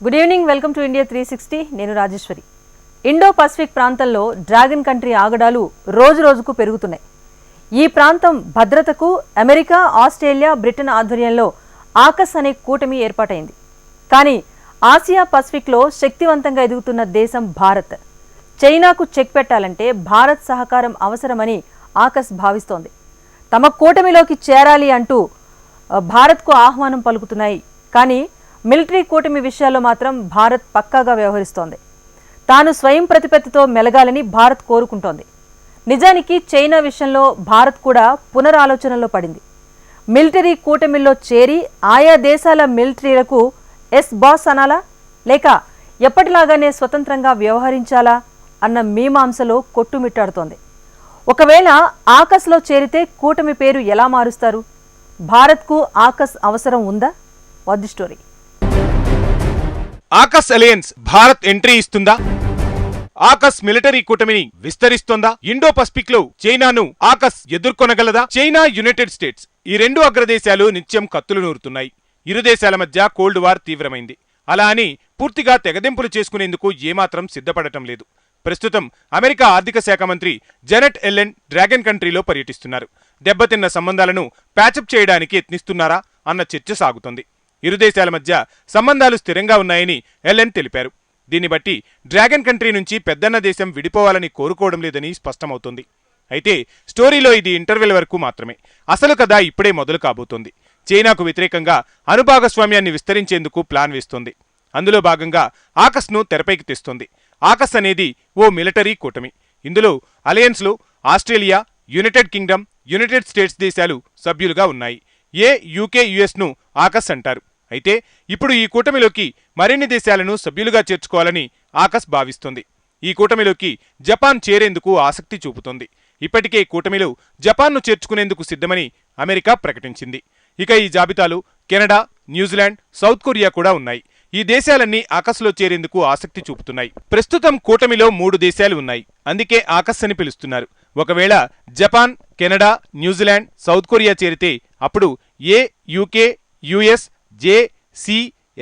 Good evening, welcome to India 360. నేను Rajeshwari. Indo Pacific ప్రాంతంలో dragon country ఆగడాలు రోజు రోజుకు పెరుగుతున్నాయి. ఈ ప్రాంతం భద్రతకు అమెరికా, ఆస్ట్రేలియా, బ్రిటన్ ఆధ్వర్యంలో ఆకస్ అనే కూటమి ఏర్పాటైంది. కానీ ఆసియా పసిఫిక్లో శక్తివంతంగా ఎదుగుతున్న దేశం భారత్. చైనాకు చెక్ పెట్టాలంటే భారత్ సహకారం అవసరమని ఆకస్ భావిస్తోంది. తమ కూటమిలోకి చేరాలి అంటూ భారత్కు ఆహ్వానం పలుకుతున్నాయి. కానీ మిలిటరీ కూటమి విషయాల్లో మాత్రం భారత్ పక్కాగా వ్యవహరిస్తోంది. తాను స్వయం ప్రతిపత్తితో మెలగాలని భారత్ కోరుకుంటోంది. నిజానికి చైనా విషయంలో భారత్ కూడా పునరాలోచనలో పడింది. మిలిటరీ కూటమిలో చేరి ఆయా దేశాల మిలిటరీలకు ఎస్ బాస్ అనాలా, లేక ఎప్పటిలాగానే స్వతంత్రంగా వ్యవహరించాలా అన్న మీమాంసలో కొట్టుమిట్టాడుతోంది. ఒకవేళ ఆకస్లో చేరితే కూటమి పేరు ఎలా మారుస్తారు? భారత్కు ఆకస్ అవసరం ఉందా? What the story? AUKUS alliance Bharat entry ఇస్తుందా? ఆకస్ మిలిటరీ కూటమిని విస్తరిస్తోందా? ఇండో పసిఫిక్ లో చైనాను ఆకస్ ఎదుర్కొనగలదా? చైనా, యునైటెడ్ స్టేట్స్ ఈ రెండు అగ్రదేశాలు నిత్యం కత్తులు నూరుతున్నాయి. ఇరు దేశాల మధ్య కోల్డ్ వార్ తీవ్రమైంది. అలా అని పూర్తిగా తెగదెంపులు చేసుకునేందుకు ఏమాత్రం సిద్ధపడటం లేదు. ప్రస్తుతం అమెరికా ఆర్థిక శాఖ మంత్రి జెనెట్ ఎల్లెన్ డ్రాగన్ కంట్రీలో పర్యటిస్తున్నారు. దెబ్బతిన్న సంబంధాలను ప్యాచప్ చేయడానికి యత్నిస్తున్నారా అన్న చర్చ సాగుతోంది. ఇరు దేశాల మధ్య సంబంధాలు స్థిరంగా ఉన్నాయని ఎల్లెన్ తెలిపారు. దీన్ని బట్టి డ్రాగన్ కంట్రీ నుంచి పెద్దన్న దేశం విడిపోవాలని కోరుకోవడం లేదని స్పష్టమవుతోంది. అయితే స్టోరీలో ఇది ఇంటర్వెల్ వరకు మాత్రమే. అసలు కథ ఇప్పుడే మొదలు కాబోతోంది. చైనాకు వ్యతిరేకంగా అణుభాగస్వామ్యాన్ని విస్తరించేందుకు ప్లాన్ వేస్తోంది. అందులో భాగంగా ఆకస్ను తెరపైకి తెస్తోంది. ఆకస్ అనేది ఓ మిలిటరీ కూటమి. ఇందులో అలయన్స్లో Australia, United Kingdom, United States దేశాలు సభ్యులుగా ఉన్నాయి. యూకే, యుఎస్ను ఆకస్ అంటారు. అయితే ఇప్పుడు ఈ కూటమిలోకి మరిన్ని దేశాలను సభ్యులుగా చేర్చుకోవాలని ఆకస్ భావిస్తోంది. ఈ కూటమిలోకి జపాన్ చేరేందుకు ఆసక్తి చూపుతోంది. ఇప్పటికే కూటమిలో జపాన్ను చేర్చుకునేందుకు సిద్ధమని అమెరికా ప్రకటించింది. ఇక ఈ జాబితాలో కెనడా, న్యూజిలాండ్, సౌత్ కొరియా కూడా ఉన్నాయి. ఈ దేశాలన్నీ ఆకస్లో చేరేందుకు ఆసక్తి చూపుతున్నాయి. ప్రస్తుతం కూటమిలో 3 దేశాలు ఉన్నాయి. అందుకే ఆకస్ అని పిలుస్తున్నారు. ఒకవేళ Japan, Canada, New Zealand, south Korea చేరితే అప్పుడు యూకే, యుఎస్,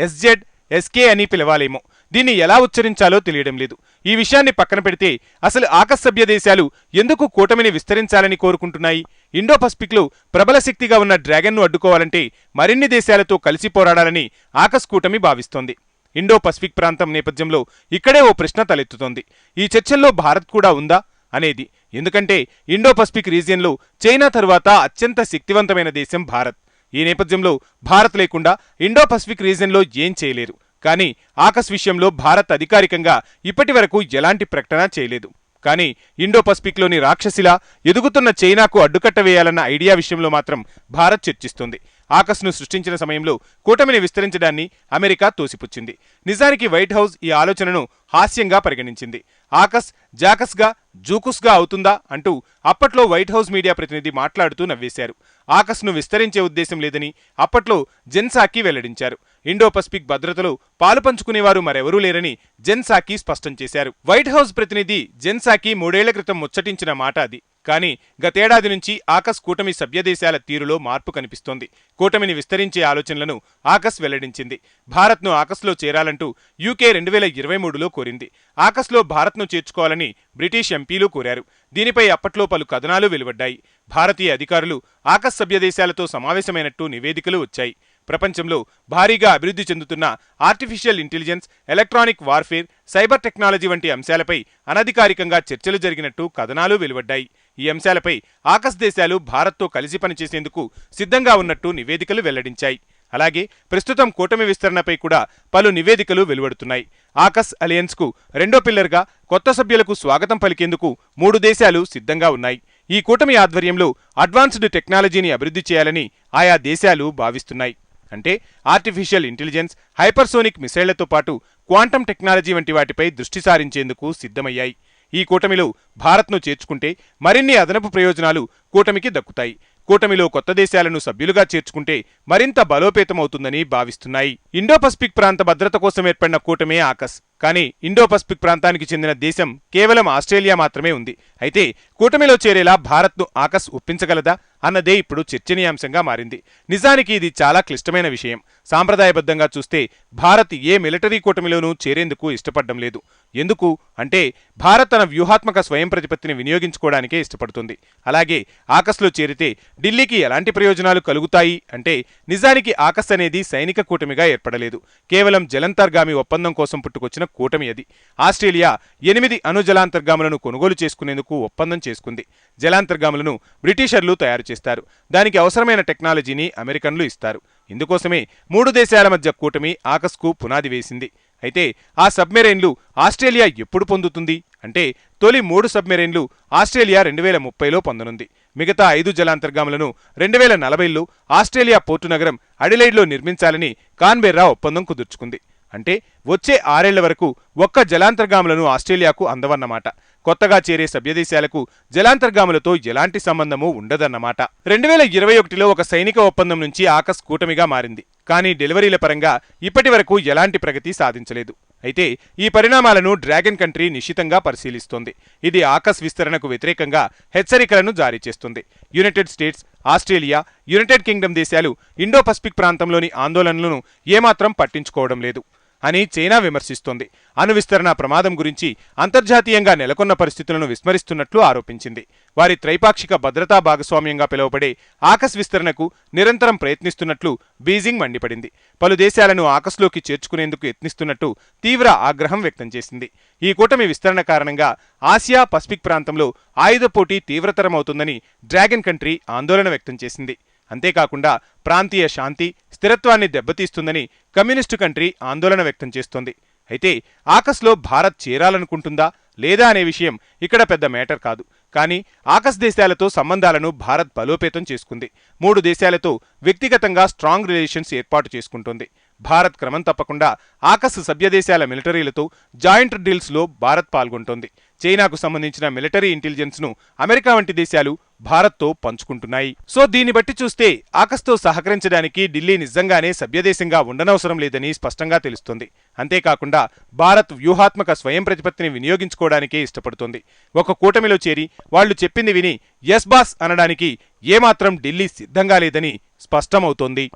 ఎస్జెడ్, ఎస్కే అని పిలవాలేమో. దీన్ని ఎలా ఉచ్చరించాలో తెలియడం లేదు. ఈ విషయాన్ని పక్కన పెడితే అసలు ఆకస్ సభ్య దేశాలు ఎందుకు కూటమిని విస్తరించాలని కోరుకుంటున్నాయి? ఇండో పసిఫిక్లో ప్రబల శక్తిగా ఉన్న డ్రాగన్ను అడ్డుకోవాలంటే మరిన్ని దేశాలతో కలిసి పోరాడాలని ఆకస్ కూటమి భావిస్తోంది. ఇండో పసిఫిక్ ప్రాంతం నేపథ్యంలో ఇక్కడే ఓ ప్రశ్న తలెత్తుతోంది. ఈ చర్చల్లో భారత్ కూడా ఉందా అనేది. ఎందుకంటే ఇండో పసిఫిక్ రీజియన్లో చైనా తరువాత అత్యంత శక్తివంతమైన దేశం భారత్. ఈ నేపథ్యంలో భారత్ లేకుండా ఇండో పసిఫిక్ రీజియన్లో ఏం చేయలేరు. కానీ ఆకస్ విషయంలో భారత్ అధికారికంగా ఇప్పటి వరకు ఎలాంటి ప్రకటన చేయలేదు. కానీ ఇండో పసిఫిక్లోని రాక్షసిలా ఎదుగుతున్న చైనాకు అడ్డుకట్ట వేయాలన్న ఐడియా విషయంలో మాత్రం భారత్ చర్చిస్తోంది. ఆకస్ను సృష్టించిన సమయంలో కూటమిని విస్తరించడాన్ని అమెరికా తోసిపుచ్చింది. నిజానికి వైట్ హౌస్ ఈ ఆలోచనను హాస్యంగా పరిగణించింది. ఆకస్ జాకస్గా, జూకుస్గా అవుతుందా అంటూ అప్పట్లో వైట్ హౌస్ మీడియా ప్రతినిధి మాట్లాడుతూ నవ్వేశారు. ఆకస్ను విస్తరించే ఉద్దేశం లేదని అప్పట్లో జెన్ సాకి వెల్లడించారు. ఇండో పసిఫిక్ భద్రతలో పాలు పంచుకునేవారు మరెవరూ లేరని జెన్ సాకి స్పష్టం చేశారు. వైట్ హౌస్ ప్రతినిధి జెన్ సాకి 3 ఏళ్ల క్రితం ముచ్చటించిన మాట అది. కానీ గతేడాది నుంచి ఆకస్ కూటమి సభ్యదేశాల తీరులో మార్పు కనిపిస్తోంది. కూటమిని విస్తరించే ఆలోచనలను ఆకస్ వెల్లడించింది. భారత్ను ఆకస్లో చేరాలంటూ యూకే 2023లో కోరింది. ఆకస్లో భారత్ను చేర్చుకోవాలని బ్రిటిష్ ఎంపీలు కోరారు. దీనిపై అప్పట్లో పలు కథనాలు వెలువడ్డాయి. భారతీయ అధికారులు ఆకస్ సభ్యదేశాలతో సమావేశమైనట్టు నివేదికలు వచ్చాయి. ప్రపంచంలో భారీగా అభివృద్ధి చెందుతున్న artificial intelligence, electronic warfare, cyber technology వంటి అంశాలపై అనధికారికంగా చర్చలు జరిగినట్టు కథనాలు వెలువడ్డాయి. ఈ అంశాలపై ఆకస్ దేశాలు భారత్తో కలిసి పనిచేసేందుకు సిద్ధంగా ఉన్నట్టు నివేదికలు వెల్లడించాయి. అలాగే ప్రస్తుతం కూటమి విస్తరణపై కూడా పలు నివేదికలు వెలువడుతున్నాయి. ఆకస్ అలయన్స్కు రెండో పిల్లర్గా కొత్త సభ్యులకు స్వాగతం పలికేందుకు 3 దేశాలు సిద్ధంగా ఉన్నాయి. ఈ కూటమి ఆధ్వర్యంలో అడ్వాన్స్డ్ టెక్నాలజీని అభివృద్ధి చేయాలని ఆయా దేశాలు భావిస్తున్నాయి. అంటే ఆర్టిఫిషియల్ ఇంటెలిజెన్స్, హైపర్సోనిక్ మిసైళ్లతో పాటు క్వాంటమ్ టెక్నాలజీ వంటి వాటిపై దృష్టి సారించేందుకు సిద్ధమయ్యాయి. ఈ కూటమిలో భారత్ను చేర్చుకుంటే మరిన్ని అదనపు ప్రయోజనాలు కూటమికి దక్కుతాయి. కూటమిలో కొత్త దేశాలను సభ్యులుగా చేర్చుకుంటే మరింత బలోపేతమవుతుందని భావిస్తున్నాయి. ఇండో పసిఫిక్ ప్రాంత భద్రత కోసం ఏర్పడిన కూటమే ఆకస్. కానీ ఇండో పసిఫిక్ ప్రాంతానికి చెందిన దేశం కేవలం ఆస్ట్రేలియా మాత్రమే ఉంది. అయితే కూటమిలో చేరేలా భారత్ను ఆకస్ ఒప్పించగలదా అన్నదే ఇప్పుడు చర్చనీయాంశంగా మారింది. నిజానికి ఇది చాలా క్లిష్టమైన విషయం. సాంప్రదాయబద్ధంగా చూస్తే భారత్ ఏ మిలిటరీ కూటమిలోనూ చేరేందుకు ఇష్టపడడం లేదు. ఎందుకు అంటే భారత్ తన వ్యూహాత్మక స్వయం ప్రతిపత్తిని వినియోగించుకోవడానికే ఇష్టపడుతుంది. అలాగే ఆకస్లో చేరితే ఢిల్లీకి ఎలాంటి ప్రయోజనాలు కలుగుతాయి అంటే నిజానికి ఆకస్ అనేది సైనిక కూటమిగా ఏర్పడలేదు. కేవలం జలాంతర్గామి ఒప్పందం కోసం పుట్టుకొచ్చిన కూటమి అది. ఆస్ట్రేలియా 8 అణు జలాంతర్గాములను కొనుగోలు చేసుకునేందుకు ఒప్పందం చేసుకుంది. జలాంతర్గాములను బ్రిటిషర్లు తయారు చేస్తారు. దానికి అవసరమైన టెక్నాలజీని అమెరికన్లు ఇస్తారు. ఇందుకోసమే 3 దేశాల మధ్య కూటమి ఆకస్కు పునాది వేసింది. అయితే ఆ సబ్మెరైన్లు ఆస్ట్రేలియా ఎప్పుడు పొందుతుంది అంటే తొలి 3 సబ్మెరైన్లు ఆస్ట్రేలియా 2030లో పొందనుంది. మిగతా 5 జలాంతర్గాములను 2040లో ఆస్ట్రేలియా పోర్టు నగరం అడిలైడ్లో నిర్మించాలని కాన్బెర్రా ఒప్పందం కుదుర్చుకుంది. అంటే వచ్చే 6 ఏళ్ల వరకు ఒక్క జలాంతర్గాములను ఆస్ట్రేలియాకు అందవన్నమాట. కొత్తగా చేరే సభ్యదేశాలకు జలాంతర్గాములతో ఎలాంటి సంబంధమూ ఉండదన్నమాట. 2021లో ఒక సైనిక ఒప్పందం నుంచి ఆకస్ కూటమిగా మారింది. కానీ డెలివరీల పరంగా ఇప్పటి వరకు ఎలాంటి ప్రగతి సాధించలేదు. అయితే ఈ పరిణామాలను డ్రాగన్ కంట్రీ నిశితంగా పరిశీలిస్తోంది. ఇది ఆకస్ విస్తరణకు వ్యతిరేకంగా హెచ్చరికలను జారీ చేస్తుంది. United states, Australia, United Kingdom దేశాలు ఇండో పసిఫిక్ ప్రాంతంలోని ఆందోళనలను ఏమాత్రం పట్టించుకోవడం లేదు అని చైనా విమర్శిస్తోంది. అణు విస్తరణ ప్రమాదం గురించి అంతర్జాతీయంగా నెలకొన్న పరిస్థితులను విస్మరిస్తున్నట్లు ఆరోపించింది. వారి త్రైపాక్షిక భద్రతా భాగస్వామ్యంగా పిలువబడే ఆకస్ విస్తరణకు నిరంతరం ప్రయత్నిస్తున్నట్లు బీజింగ్ మండిపడింది. పలు దేశాలను ఆకస్లోకి చేర్చుకునేందుకు యత్నిస్తున్నట్టు తీవ్ర ఆగ్రహం వ్యక్తం చేసింది. ఈ కూటమి విస్తరణ కారణంగా ఆసియా పసిఫిక్ ప్రాంతంలో ఆయుధ పోటీ తీవ్రతరమవుతుందని డ్రాగన్ కంట్రీ ఆందోళన వ్యక్తం చేసింది. అంతేకాకుండా ప్రాంతీయ శాంతి, స్థిరత్వాన్ని దెబ్బతీస్తుందని కమ్యూనిస్టు కంట్రీ ఆందోళన వ్యక్తం చేస్తోంది. అయితే ఆకస్లో భారత్ చేరాలనుకుంటుందా లేదా అనే విషయం ఇక్కడ పెద్ద మేటర్ కాదు. కానీ ఆకస్ దేశాలతో సంబంధాలను భారత్ బలోపేతం చేసుకుంది. 3 దేశాలతో వ్యక్తిగతంగా స్ట్రాంగ్ రిలేషన్స్ ఏర్పాటు చేసుకుంటోంది. భారత్ క్రమం తప్పకుండా ఆకస్ సభ్యదేశాల మిలిటరీలతో జాయింట్ డ్రిల్స్లో భారత్ పాల్గొంటోంది. చైనాకు సంబంధించిన మిలిటరీ ఇంటెలిజెన్స్ ను అమెరికా వంటి దేశాలు భారత్తో పంచుకుంటున్నాయి. సో దీన్ని బట్టి చూస్తే ఆకస్తో సహకరించడానికి ఢిల్లీ నిజంగానే సభ్యదేశంగా ఉండనవసరం లేదని స్పష్టంగా తెలుస్తోంది. అంతేకాకుండా భారత్ వ్యూహాత్మక స్వయం ప్రతిపత్తిని వినియోగించుకోవడానికే ఇష్టపడుతోంది. ఒక కూటమిలో చేరి వాళ్లు చెప్పింది విని ఎస్ బాస్ అనడానికి ఏమాత్రం ఢిల్లీ సిద్ధంగా లేదని స్పష్టమవుతోంది.